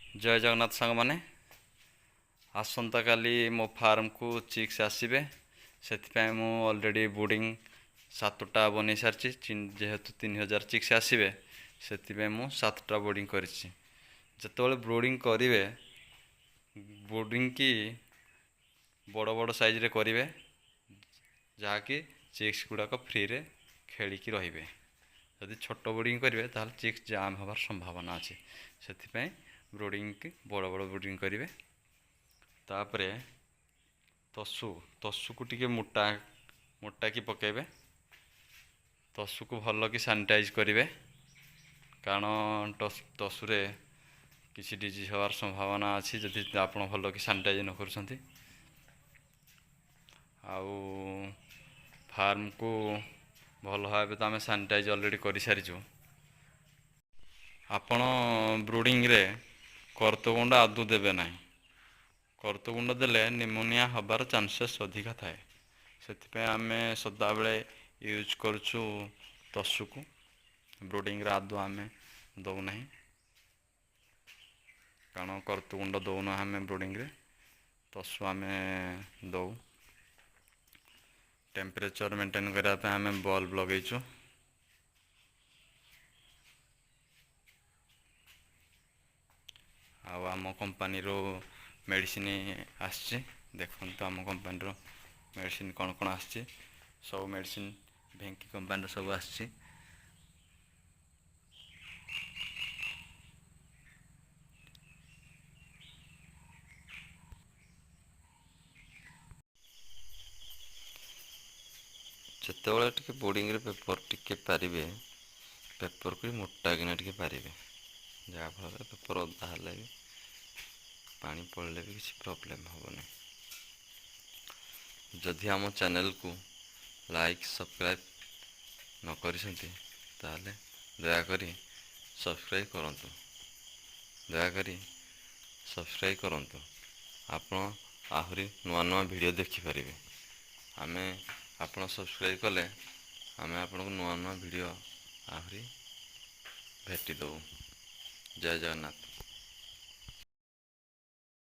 जय जगन्नाथ सांग माने आसंता काली मो फार्म को चिक्स आसबे से मु ऑलरेडी बोर्डिंग 7टा बन सारी जेहेतु 3000 चिक्स आसबे से मु 7टा बोर्डिंग कर जिते ब्रोडिंग करेंगे बोर्डिंग की बड़ बड़ साइज रे करेंगे जहाँकि चिक्स गुड़ाक फ्री रे खेलिकी रे जदि छोट बोर्डिंग करेंगे ताल चिक्स जाम हबार संभावना अच्छे से ब्रोडिंग की बड़ बड़ ब्रोडिंग करेंगे तापरे तसु तसु को टिके मोटा मोटा की पकेबे तसु को भल कि सानिटाइज करेंगे कारण तसुरे किसी डिजीज हबार संभावना अच्छी जदि आप भल कि सानिटाइज न कर फार्म को भल भाव तो आम सानिटाइज ऑलरेडी कर सारीचु आपण ब्रुडिंग रे कर्तगुंड आदु देवे ना कर्तगुंड देले निमोनिया हबार चांसेस अधिका थाए से आम सदा बेले यूज करुचु तसु को ब्रुडिंग रे आदु आम दौना कारण कर्तगुंड दौना आम ब्रुडिंग रे तसु आम दौ टेम्परेचर मेंटेन करने आम बल्ब लगेचु आम कंपानी रो मेडिसिन आसची देखो आम कंपानी रो मेडिसिन कौन कौन आसची सब मेडिसिन भेंकी कंपानी सब आसची जिते टे बोर्डिंग रे पेपर टिके पारे पेपर को मोटा किना टे पारे जहाँफल पेपर अदा है भी पानी पड़े भी किसी प्रॉब्लम हेनी जदि आम चैनल को लाइक सब्सक्राइब न करिसेंती ताले दयाकरी सब्सक्राइब करंतु दयाकरी सब्सक्राइब करंतु आपण आहरी नुआ नुआ वीडियो देखि परिबे आमे आपण सब्सक्राइब कले आमे आपण को नुआ नुआ वीडियो आहरी भेटी दो जय जगन्नाथ।